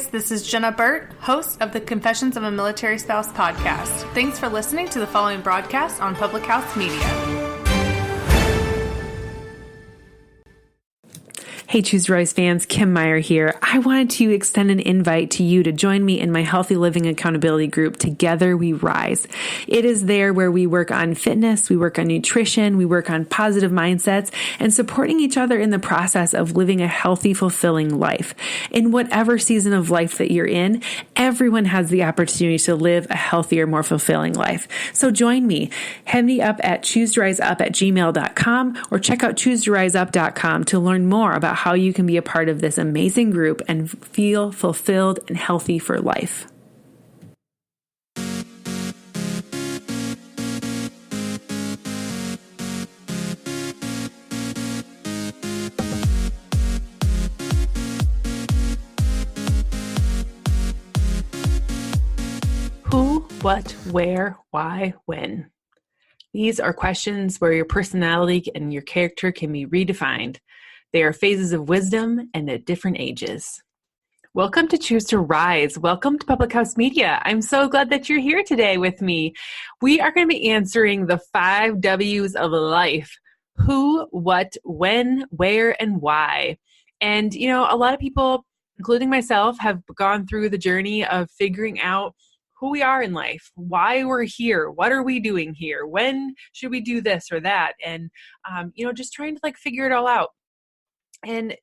guys, this is Jenna Burt, host of the Confessions of a Military Spouse podcast. Thanks for listening to the following broadcast on Public House Media. Hey, Choose to Rise fans, kjpmeyer here. I wanted to extend an invite to you to join me in my Healthy Living Accountability group, Together We Rise. It is there where we work on fitness, we work on nutrition, we work on positive mindsets, and supporting each other in the process of living a healthy, fulfilling life. In whatever season of life that you're in, everyone has the opportunity to live a healthier, more fulfilling life. So join me. Head me up at choosetoriseup@gmail.com or check out choosetoriseup.com to learn more about how you can be a part of this amazing group and feel fulfilled and healthy for life. Who, what, where, why, when? These are questions where your personality and your character can be redefined. They are phases of wisdom and at different ages. Welcome to Choose to Rise. Welcome to Public House Media. I'm so glad that you're here today with me. We are going to be answering the 5 W's of life. Who, what, when, where, and why. And, you know, a lot of people, including myself, have gone through the journey of figuring out who we are in life, why we're here, what are we doing here, when should we do this or that, and, just trying to figure it all out. And,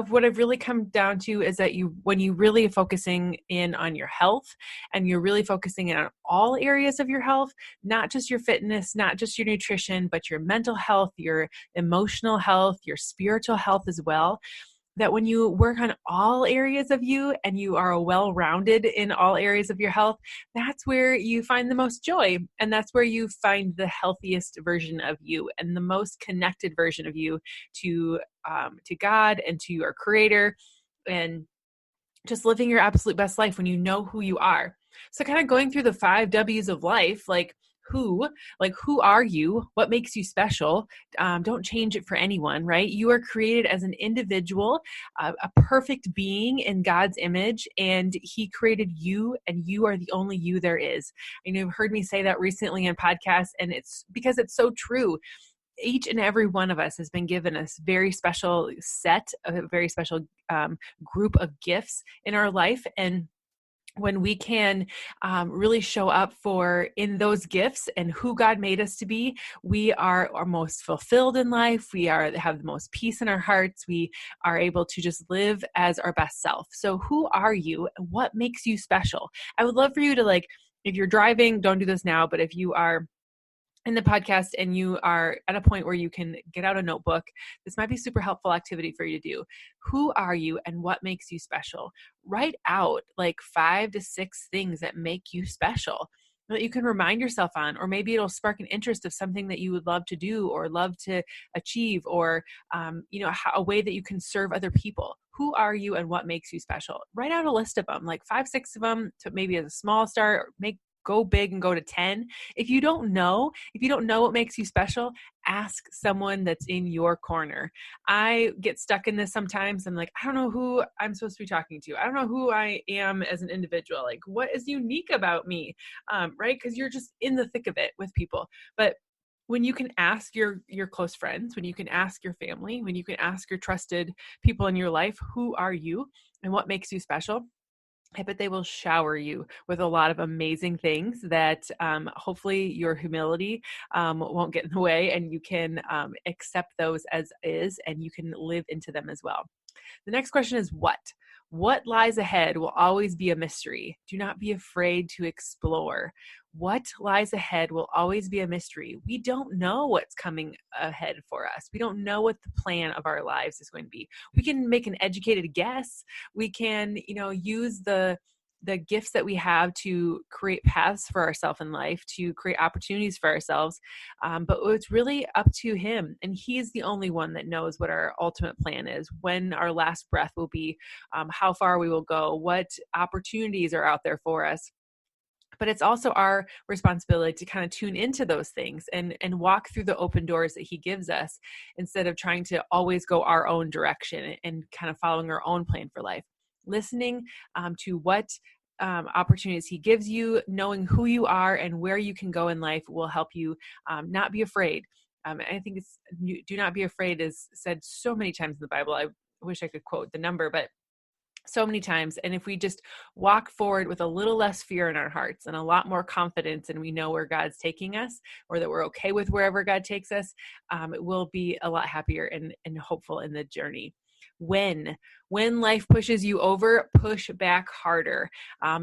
what I've really come down to is that when you really are focusing in on your health and you're really focusing in on all areas of your health, not just your fitness, not just your nutrition, but your mental health, your emotional health, your spiritual health as well, that when you work on all areas of you and you are well-rounded in all areas of your health, that's where you find the most joy. And that's where you find the healthiest version of you and the most connected version of you to God and to your Creator, and just living your absolute best life when you know who you are. So kind of going through the 5 W's of life, who are you? What makes you special? Don't change it for anyone, right? You are created as an individual, a perfect being in God's image, and He created you, and you are the only you there is. You've heard me say that recently in podcasts, and it's because it's so true. Each and every one of us has been given a very special set, a very special group of gifts in our life, and when we can really show up in those gifts and who God made us to be, we are most fulfilled in life. We have the most peace in our hearts. We are able to just live as our best self. So who are you and what makes you special? I would love for you to if you're driving, don't do this now, but if you are in the podcast and you are at a point where you can get out a notebook, this might be super helpful activity for you to do. Who are you and what makes you special? Write out 5 to 6 things that make you special that you can remind yourself on, or maybe it'll spark an interest of something that you would love to do or love to achieve, or, a way that you can serve other people. Who are you and what makes you special? Write out a list of them, 5, 6 of them, to maybe as a small start, or go big and go to 10. If you don't know what makes you special, ask someone that's in your corner. I get stuck in this sometimes. I'm I don't know who I'm supposed to be talking to. I don't know who I am as an individual. What is unique about me? Right? Because you're just in the thick of it with people. But when you can ask your close friends, when you can ask your family, when you can ask your trusted people in your life, who are you and what makes you special? I bet they will shower you with a lot of amazing things that hopefully your humility won't get in the way, and you can accept those as is, and you can live into them as well. The next question is what? What lies ahead will always be a mystery. Do not be afraid to explore. What lies ahead will always be a mystery. We don't know what's coming ahead for us. We don't know what the plan of our lives is going to be. We can make an educated guess. We can, use the gifts that we have to create paths for ourselves in life, to create opportunities for ourselves. But it's really up to Him. And He's the only one that knows what our ultimate plan is, when our last breath will be, how far we will go, what opportunities are out there for us. But it's also our responsibility to kind of tune into those things and walk through the open doors that He gives us, instead of trying to always go our own direction and kind of following our own plan for life. listening to what opportunities he gives you, knowing who you are and where you can go in life will help you not be afraid. I think do not be afraid is said so many times in the Bible. I wish I could quote the number, but so many times. And if we just walk forward with a little less fear in our hearts and a lot more confidence, and we know where God's taking us, or that we're okay with wherever God takes us, we'll be a lot happier and hopeful in the journey. When life pushes you over, push back harder.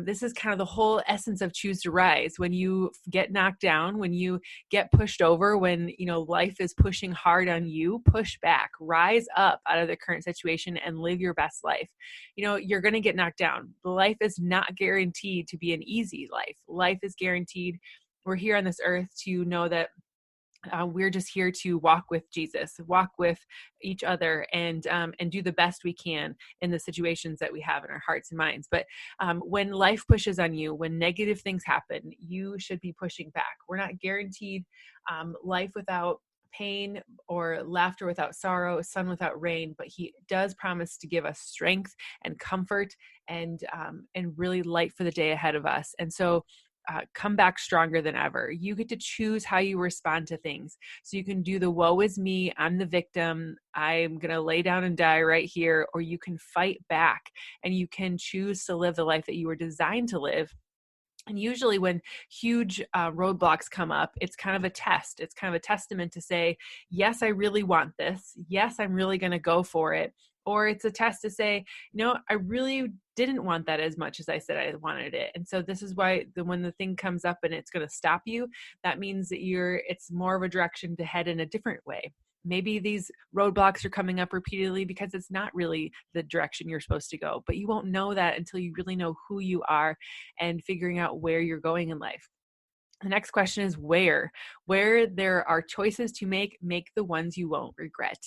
This is kind of the whole essence of Choose to Rise. When you get knocked down, when you get pushed over, when life is pushing hard on you, push back, rise up out of the current situation and live your best life. You're going to get knocked down. Life is not guaranteed to be an easy life. Life is guaranteed. We're here on this earth to know that we're just here to walk with Jesus, walk with each other, and do the best we can in the situations that we have in our hearts and minds. But when life pushes on you, when negative things happen, you should be pushing back. We're not guaranteed life without pain or laughter without sorrow, sun without rain, but he does promise to give us strength and comfort and really light for the day ahead of us. And so come back stronger than ever. You get to choose how you respond to things. So you can do the woe is me, I'm the victim, I'm going to lay down and die right here, or you can fight back and you can choose to live the life that you were designed to live. And usually when huge roadblocks come up, it's kind of a test. It's kind of a testament to say, yes, I really want this. Yes, I'm really going to go for it. Or it's a test to say, I really didn't want that as much as I said I wanted it. And so this is why when the thing comes up and it's going to stop you, that means that it's more of a direction to head in a different way. Maybe these roadblocks are coming up repeatedly because it's not really the direction you're supposed to go, but you won't know that until you really know who you are and figuring out where you're going in life. The next question is where there are choices to make the ones you won't regret.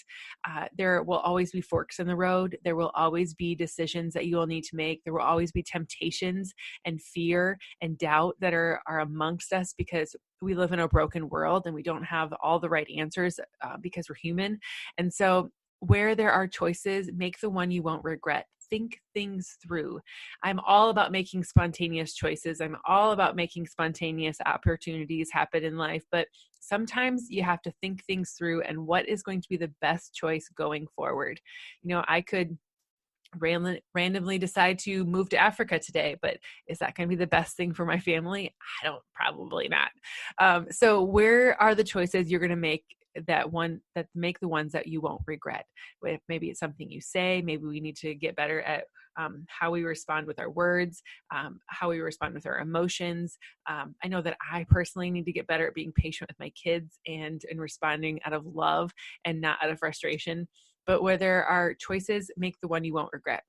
There will always be forks in the road. There will always be decisions that you will need to make. There will always be temptations and fear and doubt that are amongst us because we live in a broken world and we don't have all the right answers because we're human. And so where there are choices, make the one you won't regret. Think things through. I'm all about making spontaneous choices. I'm all about making spontaneous opportunities happen in life, but sometimes you have to think things through and what is going to be the best choice going forward. I could randomly decide to move to Africa today, but is that going to be the best thing for my family? Probably not. So where are the choices you're going to make that make the ones that you won't regret? Maybe it's something you say. Maybe we need to get better at how we respond with our words, how we respond with our emotions. I know that I personally need to get better at being patient with my kids and responding out of love and not out of frustration. But where there are choices, make the one you won't regret.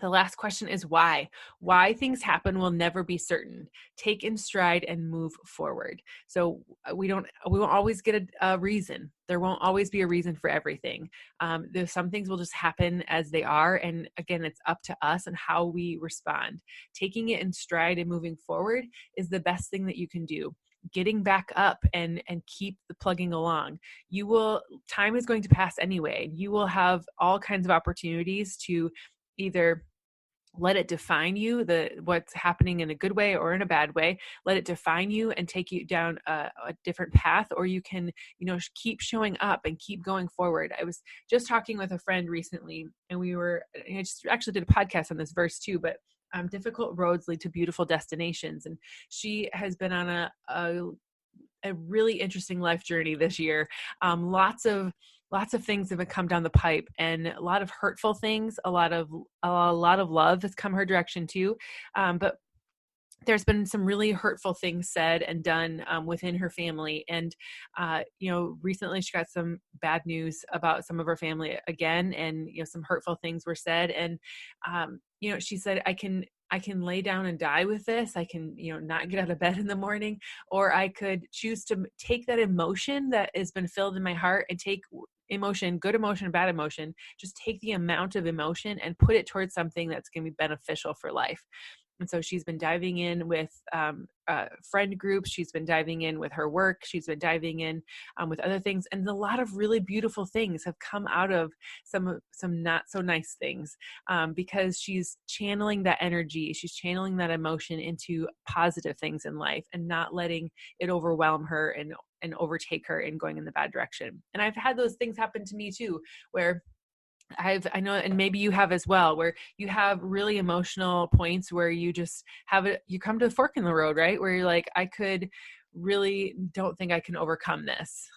The last question is why. Why things happen will never be certain. Take in stride and move forward. So we won't always get a reason. There won't always be a reason for everything. There's some things will just happen as they are. And again, it's up to us and how we respond. Taking it in stride and moving forward is the best thing that you can do. Getting back up and keep the plugging along. Time is going to pass anyway. You will have all kinds of opportunities to either let it define you, what's happening in a good way or in a bad way, let it define you and take you down a different path, or you can, keep showing up and keep going forward. I was just talking with a friend recently and I just actually did a podcast on this verse too, but difficult roads lead to beautiful destinations. And she has been on a really interesting life journey this year. Lots of things have come down the pipe, and a lot of hurtful things, a lot of love has come her direction too. But there's been some really hurtful things said and done within her family. And, recently she got some bad news about some of her family again. And, some hurtful things were said. And, she said, I can lay down and die with this. I can, not get out of bed in the morning, or I could choose to take that emotion that has been filled in my heart and take emotion, good emotion, bad emotion, just take the amount of emotion and put it towards something that's going to be beneficial for life. And so she's been diving in with friend groups. She's been diving in with her work. She's been diving in with other things. And a lot of really beautiful things have come out of some not so nice things because she's channeling that energy. She's channeling that emotion into positive things in life and not letting it overwhelm her and overtake her and going in the bad direction. And I've had those things happen to me too, where I know, and maybe you have as well, where you have really emotional points where you just you come to a fork in the road, right? Where you're like, I really don't think I can overcome this.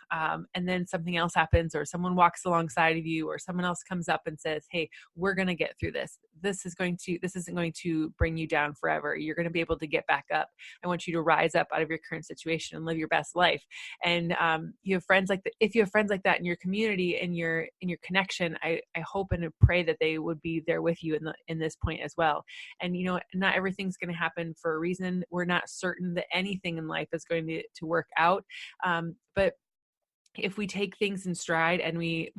And then something else happens, or someone walks alongside of you, or someone else comes up and says, hey, we're going to get through this. This isn't going to bring you down forever. You're going to be able to get back up. I want you to rise up out of your current situation and live your best life. And you have friends like that. If you have friends like that in your community, in your connection, I hope and pray that they would be there with you in this point as well. And not everything's going to happen for a reason. We're not certain that anything in life is going to work out. But if we take things in stride and we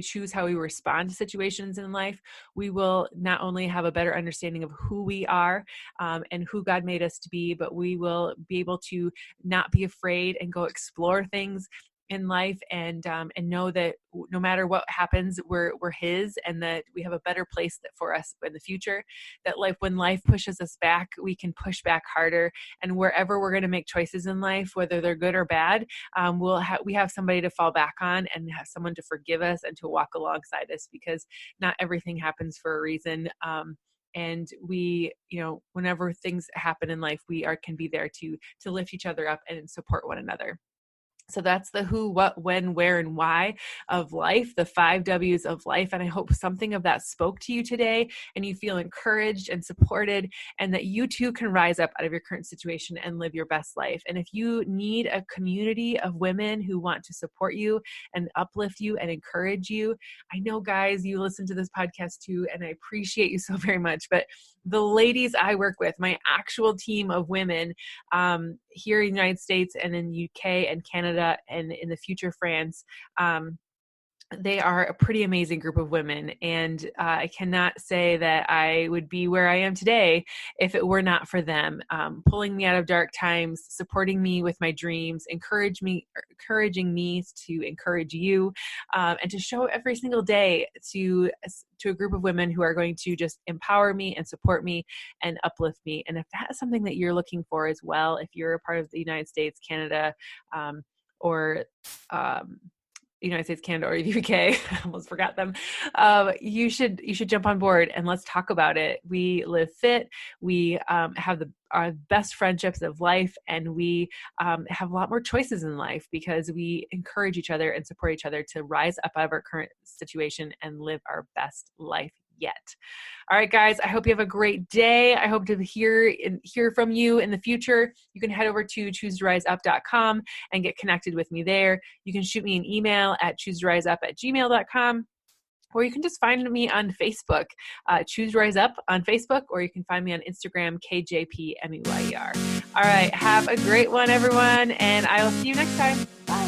choose how we respond to situations in life, we will not only have a better understanding of who we are and who God made us to be, but we will be able to not be afraid and go explore things in life and know that no matter what happens, we're His, and that we have a better place for us in the future. That when life pushes us back, we can push back harder, and wherever we're going to make choices in life, whether they're good or bad, we have somebody to fall back on and have someone to forgive us and to walk alongside us, because not everything happens for a reason. And we, whenever things happen in life, we can be there to lift each other up and support one another. So that's the who, what, when, where, and why of life, the 5 W's of life. And I hope something of that spoke to you today and you feel encouraged and supported, and that you too can rise up out of your current situation and live your best life. And if you need a community of women who want to support you and uplift you and encourage you, I know, guys, you listen to this podcast too, and I appreciate you so very much. But the ladies I work with, my actual team of women here in the United States and in UK and Canada, and in the future France, they are a pretty amazing group of women. And I cannot say that I would be where I am today if it were not for them, pulling me out of dark times, supporting me with my dreams, encouraging me to encourage you, and to show every single day to a group of women who are going to just empower me and support me and uplift me. And if that is something that you're looking for as well, if you're a part of the United States, Canada, or United States, Canada, or the UK, I almost forgot them. You should jump on board and let's talk about it. We live fit. We have our best friendships of life, and we have a lot more choices in life because we encourage each other and support each other to rise up out of our current situation and live our best life yet. All right, guys, I hope you have a great day. I hope to hear from you in the future. You can head over to choosetoriseup.com and get connected with me there. You can shoot me an email at choosetoriseup@gmail.com. Or you can just find me on Facebook, Choose Rise Up on Facebook, or you can find me on Instagram, kjpmeyer. All right, have a great one, everyone, and I will see you next time. Bye.